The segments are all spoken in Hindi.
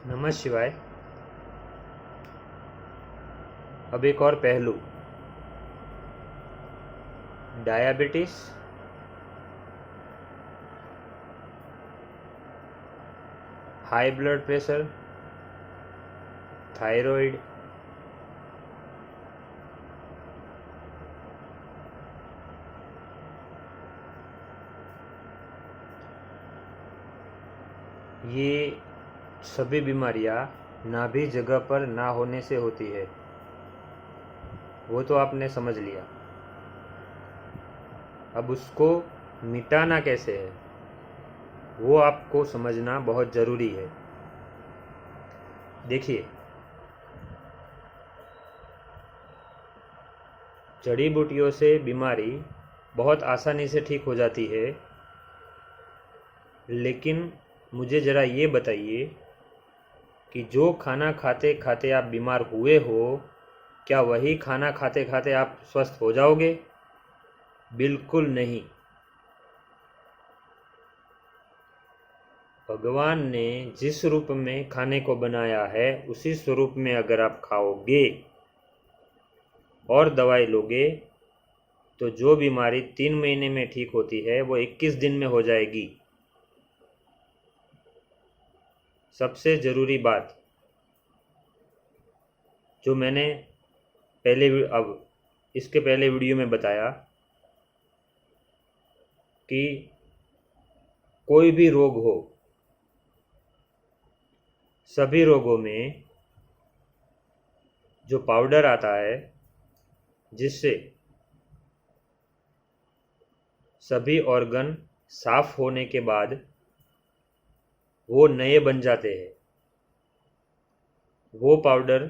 नमः शिवाय। अब एक और पहलू, diabetes, high blood pressure, thyroid, ये सभी बीमारियां नाभि जगह पर ना होने से होती है। वो तो आपने समझ लिया। अब उसको मिटाना कैसे है वो आपको समझना बहुत ज़रूरी है। देखिए, जड़ी बूटियों से बीमारी बहुत आसानी से ठीक हो जाती है, लेकिन मुझे ज़रा ये बताइए कि जो खाना खाते खाते आप बीमार हुए हो, क्या वही खाना खाते खाते आप स्वस्थ हो जाओगे? बिल्कुल नहीं। भगवान ने जिस रूप में खाने को बनाया है उसी स्वरूप में अगर आप खाओगे और दवाई लोगे तो जो बीमारी 3 महीने में ठीक होती है वो 21 दिन में हो जाएगी। सबसे ज़रूरी बात जो मैंने इसके पहले वीडियो में बताया कि कोई भी रोग हो, सभी रोगों में जो पाउडर आता है जिससे सभी ऑर्गन साफ होने के बाद वो नए बन जाते हैं, वो पाउडर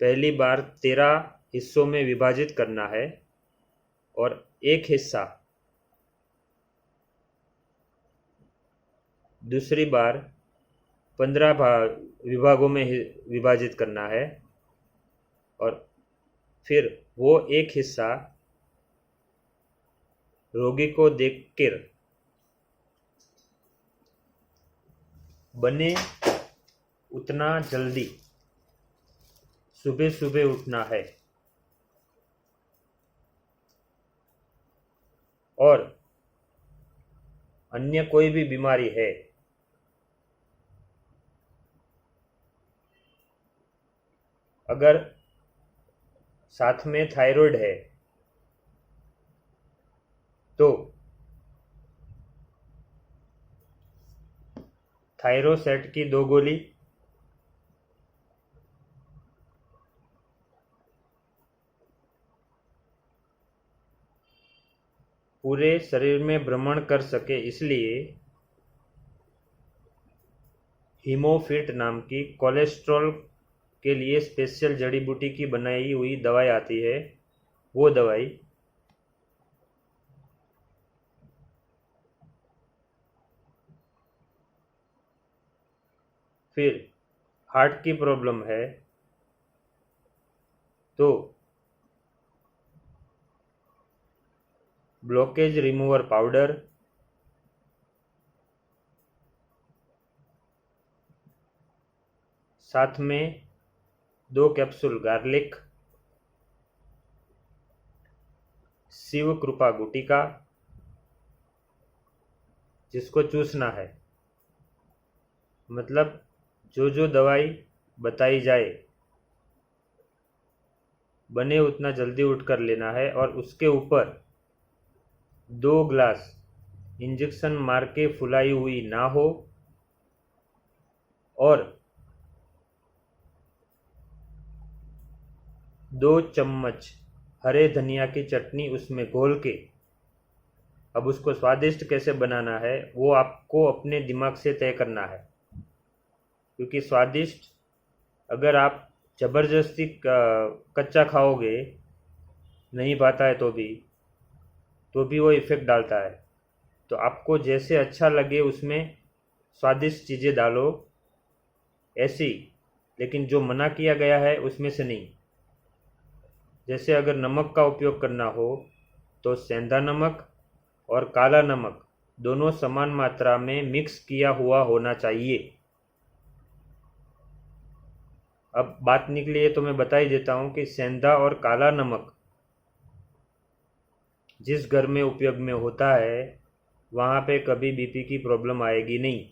पहली बार 13 हिस्सों में विभाजित करना है और एक हिस्सा दूसरी बार 15 विभागों में विभाजित करना है और फिर वो एक हिस्सा रोगी को देखकर बने उतना जल्दी सुबह सुबह उठना है और अन्य कोई भी बीमारी है अगर साथ में थायराइड है तो थायरोसेट की 2 गोली, पूरे शरीर में भ्रमण कर सके इसलिए हीमोफिट नाम की कोलेस्ट्रॉल के लिए स्पेशल जड़ी बूटी की बनाई हुई दवाई आती है। वो दवाई फिर हार्ट की प्रॉब्लम है तो ब्लॉकेज रिमूवर पाउडर, साथ में 2 कैप्सूल गार्लिक, शिव कृपा गुटिका जिसको चूसना है। मतलब जो जो दवाई बताई जाए बने उतना जल्दी उठकर लेना है और उसके ऊपर 2 ग्लास इंजेक्शन मार के फुलाई हुई ना हो और 2 चम्मच हरे धनिया की चटनी उसमें घोल के, अब उसको स्वादिष्ट कैसे बनाना है वो आपको अपने दिमाग से तय करना है, क्योंकि स्वादिष्ट अगर आप ज़बरदस्ती कच्चा खाओगे, नहीं पाता है तो भी वो इफ़ेक्ट डालता है। तो आपको जैसे अच्छा लगे उसमें स्वादिष्ट चीज़ें डालो ऐसी, लेकिन जो मना किया गया है उसमें से नहीं। जैसे अगर नमक का उपयोग करना हो तो सेंधा नमक और काला नमक दोनों समान मात्रा में मिक्स किया हुआ होना चाहिए। अब बात निकली है तो मैं बता ही देता हूँ कि सेंधा और काला नमक जिस घर में उपयोग में होता है वहाँ पे कभी बीपी की प्रॉब्लम आएगी नहीं।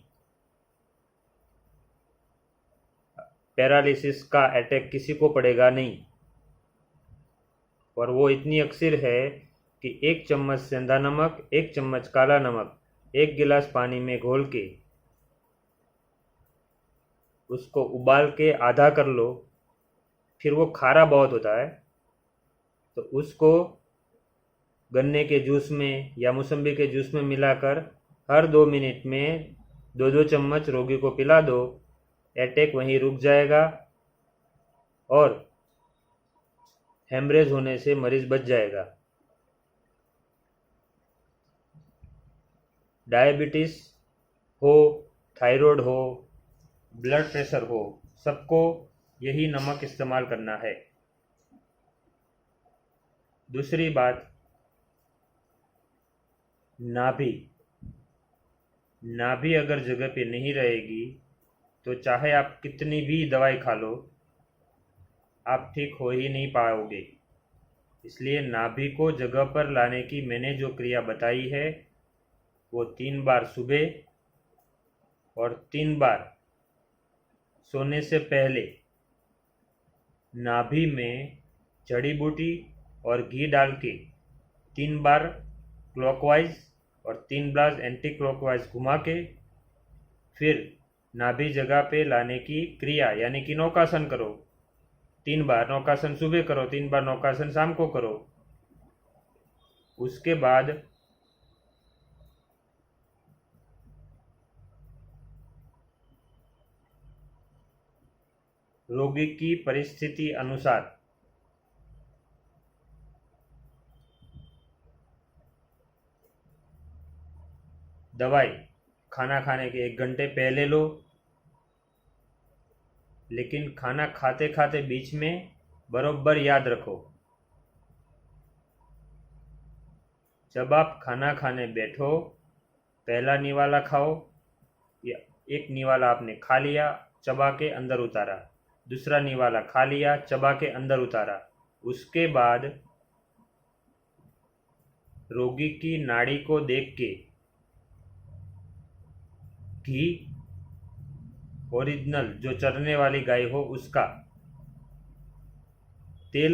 पैरालिसिस का अटैक किसी को पड़ेगा नहीं। और वो इतनी अक्सर है कि 1 चम्मच सेंधा नमक, 1 चम्मच काला नमक 1 गिलास पानी में घोल के उसको उबाल के आधा कर लो। फिर वो खारा बहुत होता है तो उसको गन्ने के जूस में या मौसम्बी के जूस में मिलाकर हर 2 मिनट में 2-2 चम्मच रोगी को पिला दो। अटैक वहीं रुक जाएगा और हेमरेज होने से मरीज बच जाएगा। डायबिटीज़ हो, थायराइड हो, ब्लड प्रेशर हो, सबको यही नमक इस्तेमाल करना है। दूसरी बात, नाभि नाभि अगर जगह पे नहीं रहेगी तो चाहे आप कितनी भी दवाई खा लो आप ठीक हो ही नहीं पाओगे। इसलिए नाभि को जगह पर लाने की मैंने जो क्रिया बताई है वो 3 बार सुबह और 3 बार सोने से पहले नाभि में जड़ी बूटी और घी डाल के 3 बार क्लॉकवाइज और 3 बार एंटी क्लॉकवाइज घुमा के फिर नाभि जगह पे लाने की क्रिया यानी कि नौकासन करो। 3 बार नौकासन सुबह करो, 3 बार नौकासन शाम को करो। उसके बाद रोगी की परिस्थिति अनुसार दवाई खाना खाने के 1 घंटे पहले लो, लेकिन खाना खाते खाते बीच में बरोबर याद रखो जब आप खाना खाने बैठो पहला निवाला खाओ या एक निवाला आपने खा लिया चबा के अंदर उतारा, दूसरा निवाला खा लिया चबा के अंदर उतारा। उसके बाद रोगी की नाड़ी को देख के घी ओरिजिनल जो चरने वाली गाय हो उसका, तेल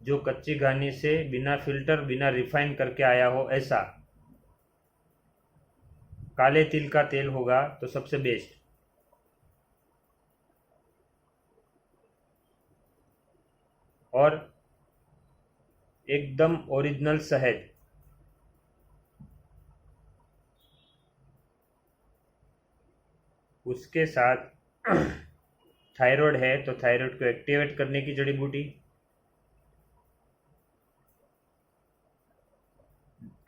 जो कच्ची घानी से बिना फिल्टर बिना रिफाइन करके आया हो ऐसा, काले तिल का तेल होगा तो सबसे बेस्ट। और एकदम ओरिजिनल शहद। उसके साथ थायराइड है तो थायराइड को एक्टिवेट करने की जड़ी बूटी,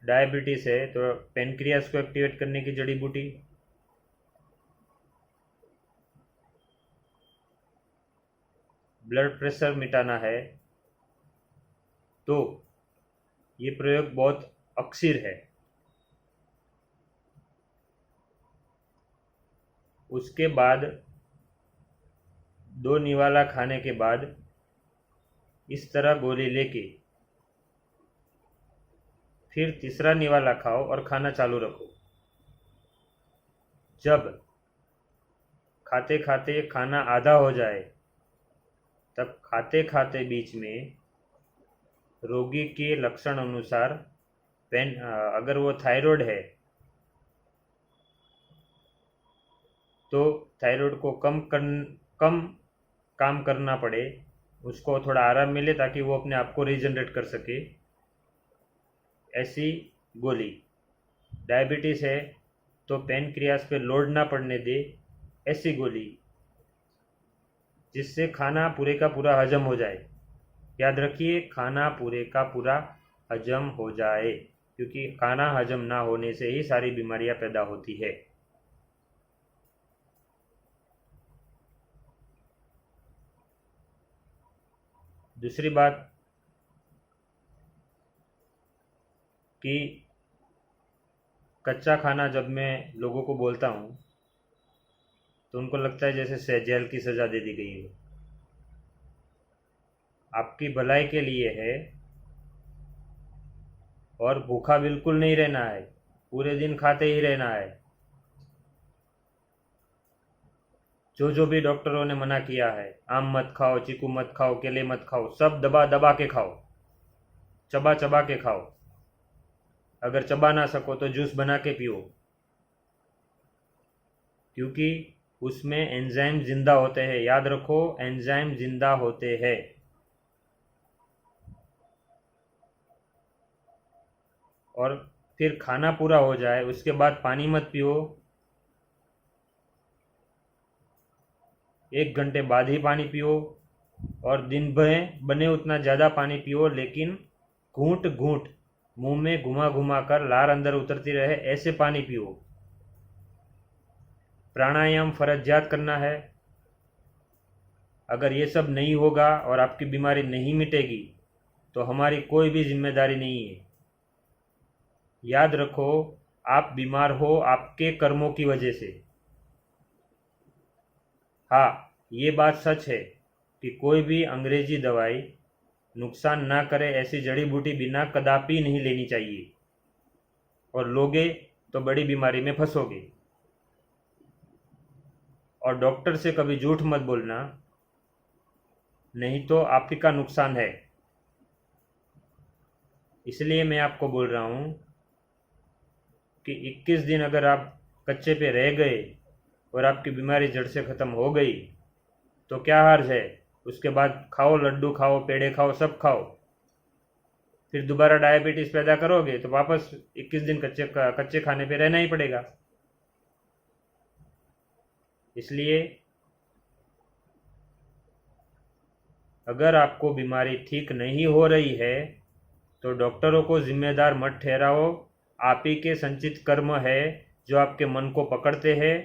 डायबिटीज है तो पेनक्रियास को एक्टिवेट करने की जड़ी बूटी, ब्लड प्रेशर मिटाना है तो ये प्रयोग बहुत अक्सर है। उसके बाद 2 निवाला खाने के बाद इस तरह गोली लेके फिर तीसरा निवाला खाओ और खाना चालू रखो। जब खाते खाते खाना आधा हो जाए तब खाते खाते बीच में रोगी के लक्षण अनुसार अगर वो थायराइड है तो थायराइड को कम काम करना पड़े, उसको थोड़ा आराम मिले ताकि वो अपने आप को रीजनरेट कर सके, ऐसी गोली। डायबिटीज़ है तो पेनक्रियास पे लोड ना पड़ने दे, ऐसी गोली जिससे खाना पूरे का पूरा हजम हो जाए। याद रखिए खाना पूरे का पूरा हजम हो जाए, क्योंकि खाना हजम ना होने से ही सारी बीमारियां पैदा होती है। दूसरी बात कि कच्चा खाना जब मैं लोगों को बोलता हूँ तो उनको लगता है जैसे जेल की सज़ा दे दी गई हो। आपकी भलाई के लिए है, और भूखा बिल्कुल नहीं रहना है, पूरे दिन खाते ही रहना है। जो भी डॉक्टरों ने मना किया है, आम मत खाओ, चीकू मत खाओ, केले मत खाओ, सब दबा दबा के खाओ, चबा चबा के खाओ। अगर चबा ना सको तो जूस बना के पियो, क्योंकि उसमें एंजाइम जिंदा होते हैं। याद रखो, एंजाइम जिंदा होते हैं। और फिर खाना पूरा हो जाए उसके बाद पानी मत पियो, 1 घंटे बाद ही पानी पियो। और दिन भर बने उतना ज़्यादा पानी पियो, लेकिन घूंट घूंट मुंह में घुमा घुमा कर लार अंदर उतरती रहे, ऐसे पानी पियो। प्राणायाम फर्जियात करना है। अगर ये सब नहीं होगा और आपकी बीमारी नहीं मिटेगी तो हमारी कोई भी जिम्मेदारी नहीं है। याद रखो, आप बीमार हो आपके कर्मों की वजह से। हाँ, ये बात सच है कि कोई भी अंग्रेजी दवाई नुकसान ना करे ऐसी जड़ी बूटी बिना कदापि नहीं लेनी चाहिए, और लोगे तो बड़ी बीमारी में फंसोगे। और डॉक्टर से कभी झूठ मत बोलना, नहीं तो आपका नुकसान है। इसलिए मैं आपको बोल रहा हूँ कि 21 दिन अगर आप कच्चे पे रह गए और आपकी बीमारी जड़ से ख़त्म हो गई तो क्या हर्ज है। उसके बाद खाओ, लड्डू खाओ, पेड़े खाओ, सब खाओ। फिर दोबारा डायबिटीज़ पैदा करोगे तो वापस 21 दिन कच्चे खाने पे रहना ही पड़ेगा। इसलिए अगर आपको बीमारी ठीक नहीं हो रही है तो डॉक्टरों को जिम्मेदार मत ठहराओ। आप ही के संचित कर्म है जो आपके मन को पकड़ते हैं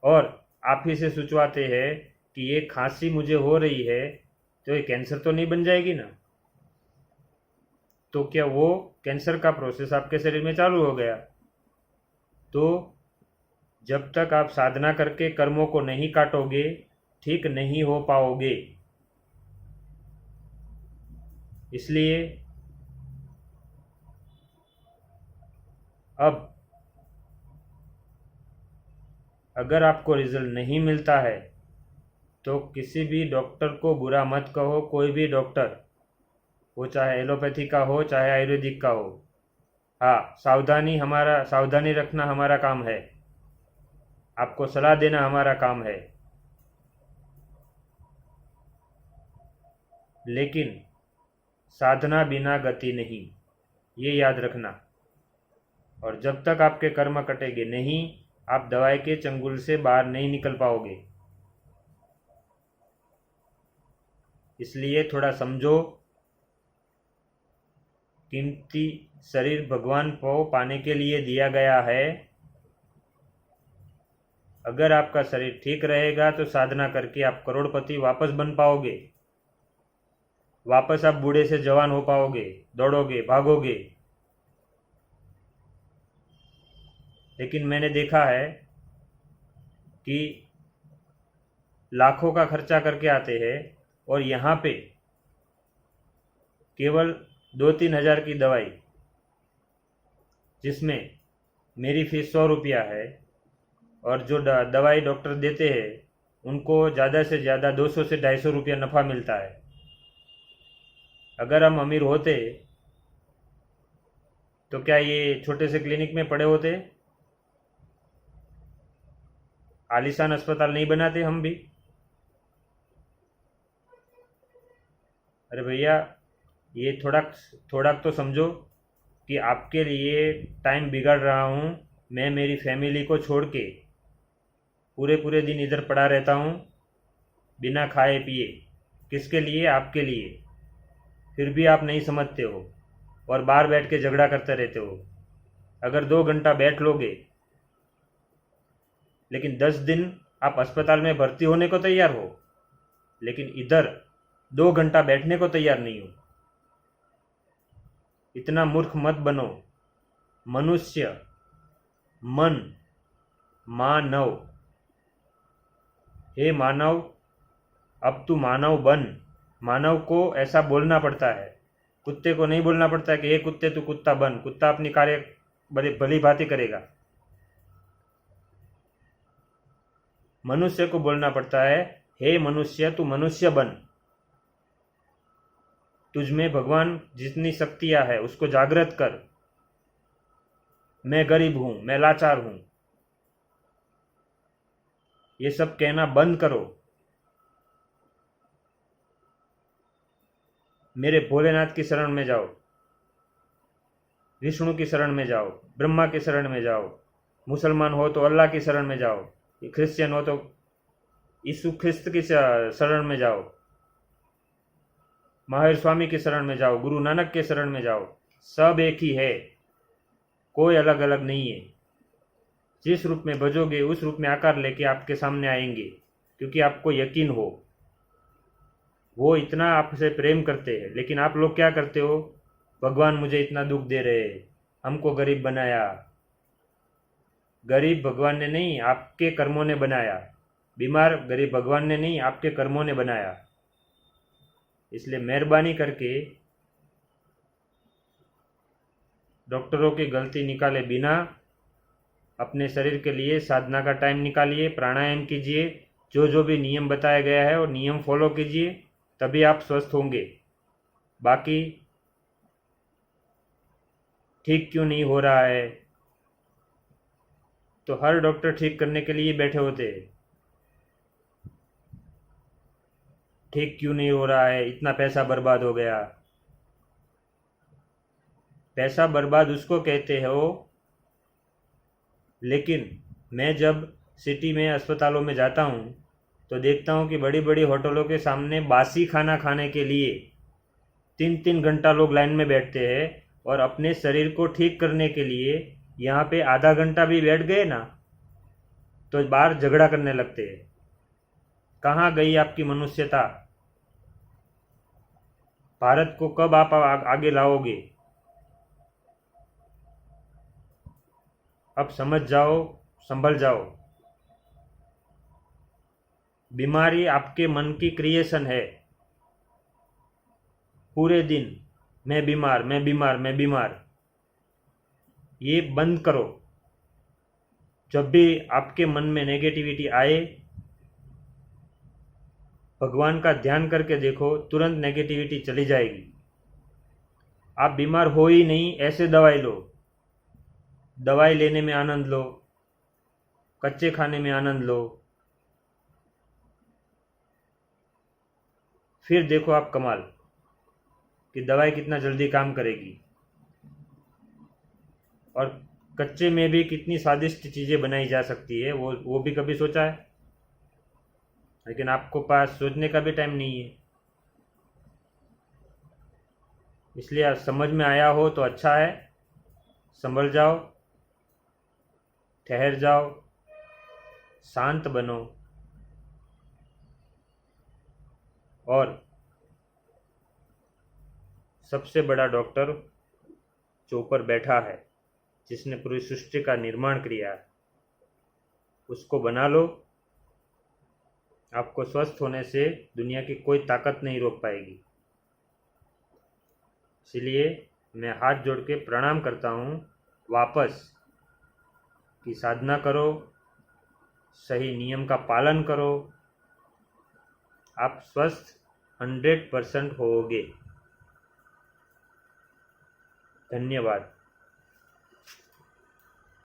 और आप ही से सोचवाते हैं कि ये खांसी मुझे हो रही है तो ये कैंसर तो नहीं बन जाएगी ना। तो क्या वो कैंसर का प्रोसेस आपके शरीर में चालू हो गया। तो जब तक आप साधना करके कर्मों को नहीं काटोगे ठीक नहीं हो पाओगे। इसलिए अब अगर आपको रिजल्ट नहीं मिलता है तो किसी भी डॉक्टर को बुरा मत कहो। कोई भी डॉक्टर, वो चाहे एलोपैथी का हो चाहे आयुर्वेदिक का हो। हाँ, सावधानी रखना हमारा काम है, आपको सलाह देना हमारा काम है, लेकिन साधना बिना गति नहीं, ये याद रखना। और जब तक आपके कर्म कटेंगे नहीं, आप दवाई के चंगुल से बाहर नहीं निकल पाओगे। इसलिए थोड़ा समझो, कीमती शरीर भगवान को पाने के लिए दिया गया है। अगर आपका शरीर ठीक रहेगा तो साधना करके आप करोड़पति वापस बन पाओगे। वापस आप बूढ़े से जवान हो पाओगे, दौड़ोगे, भागोगे। लेकिन मैंने देखा है कि लाखों का खर्चा करके आते हैं और यहाँ पे केवल 2-3 हज़ार की दवाई, जिसमें मेरी फीस 100 रुपया है, और जो दवाई डॉक्टर देते हैं उनको ज़्यादा से ज़्यादा 200 से 250 रुपया नफ़ा मिलता है। अगर हम अमीर होते तो क्या ये छोटे से क्लिनिक में पड़े होते? आलीशान अस्पताल नहीं बनाते हम भी। अरे भैया, ये थोड़ा तो समझो कि आपके लिए टाइम बिगाड़ रहा हूँ। मैं मेरी फैमिली को छोड़ के पूरे पूरे दिन इधर पड़ा रहता हूँ बिना खाए पिए। किसके लिए? आपके लिए। फिर भी आप नहीं समझते हो और बाहर बैठ के झगड़ा करते रहते हो। अगर 2 घंटा बैठ लोगे, लेकिन 10 दिन आप अस्पताल में भर्ती होने को तैयार हो, लेकिन इधर 2 घंटा बैठने को तैयार नहीं हो। इतना मूर्ख मत बनो। मनुष्य, मन, मानव हे मानव, अब तू मानव बन। मानव को ऐसा बोलना पड़ता है, कुत्ते को नहीं बोलना पड़ता है कि हे कुत्ते तू कुत्ता बन। कुत्ता अपनी कार्य भली भांति करेगा। मनुष्य को बोलना पड़ता है, हे मनुष्य तू मनुष्य बन। तुझमें भगवान जितनी शक्तियां है उसको जागृत कर। मैं गरीब हूं, मैं लाचार हूं, ये सब कहना बंद करो। मेरे भोलेनाथ की शरण में जाओ, विष्णु की शरण में जाओ, ब्रह्मा की शरण में जाओ। मुसलमान हो तो अल्लाह की शरण में जाओ, क्रिश्चियन हो तो यीशु ख्रिस्त की शरण में जाओ, महावीर स्वामी की शरण में जाओ, गुरु नानक के शरण में जाओ। सब एक ही है, कोई अलग अलग नहीं है। जिस रूप में भजोगे उस रूप में आकार लेके आपके सामने आएंगे, क्योंकि आपको यकीन हो। वो इतना आपसे प्रेम करते हैं, लेकिन आप लोग क्या करते हो? भगवान मुझे इतना दुख दे रहे, हमको गरीब बनाया। गरीब भगवान ने नहीं, आपके कर्मों ने बनाया। बीमार गरीब भगवान ने नहीं, आपके कर्मों ने बनाया। इसलिए मेहरबानी करके डॉक्टरों की गलती निकाले बिना अपने शरीर के लिए साधना का टाइम निकालिए, प्राणायाम कीजिए, जो जो भी नियम बताया गया है वो नियम फॉलो कीजिए, तभी आप स्वस्थ होंगे। बाकी ठीक क्यों नहीं हो रहा है, तो हर डॉक्टर ठीक करने के लिए बैठे होते हैं। ठीक क्यों नहीं हो रहा है, इतना पैसा बर्बाद हो गया। पैसा बर्बाद उसको कहते हो, लेकिन मैं जब सिटी में अस्पतालों में जाता हूँ तो देखता हूँ कि बड़ी बड़ी होटलों के सामने बासी खाना खाने के लिए 3-3 घंटा लोग लाइन में बैठते हैं, और अपने शरीर को ठीक करने के लिए यहाँ पे आधा घंटा भी बैठ गए ना तो बाहर झगड़ा करने लगते हैं। कहाँ गई आपकी मनुष्यता? भारत को कब आप आगे लाओगे? अब समझ जाओ, संभल जाओ। बीमारी आपके मन की क्रिएशन है। पूरे दिन मैं बीमार, मैं बीमार, मैं बीमार, ये बंद करो। जब भी आपके मन में नेगेटिविटी आए, भगवान का ध्यान करके देखो, तुरंत नेगेटिविटी चली जाएगी। आप बीमार हो ही नहीं, ऐसे दवाई लो। दवाई लेने में आनंद लो, कच्चे खाने में आनंद लो, फिर देखो आप कमाल कि दवाई कितना जल्दी काम करेगी, और कच्चे में भी कितनी स्वादिष्ट चीज़ें बनाई जा सकती है, वो भी कभी सोचा है? लेकिन आपको पास सोचने का भी टाइम नहीं है। इसलिए आज समझ में आया हो तो अच्छा है। संभल जाओ, ठहर जाओ, शांत बनो, और सबसे बड़ा डॉक्टर जो ऊपर बैठा है, जिसने पूरी सृष्टि का निर्माण किया है, उसको बना लो। आपको स्वस्थ होने से दुनिया की कोई ताकत नहीं रोक पाएगी। इसलिए मैं हाथ जोड़ के प्रणाम करता हूँ वापस कि साधना करो, सही नियम का पालन करो, आप स्वस्थ 100% होगे। धन्यवाद।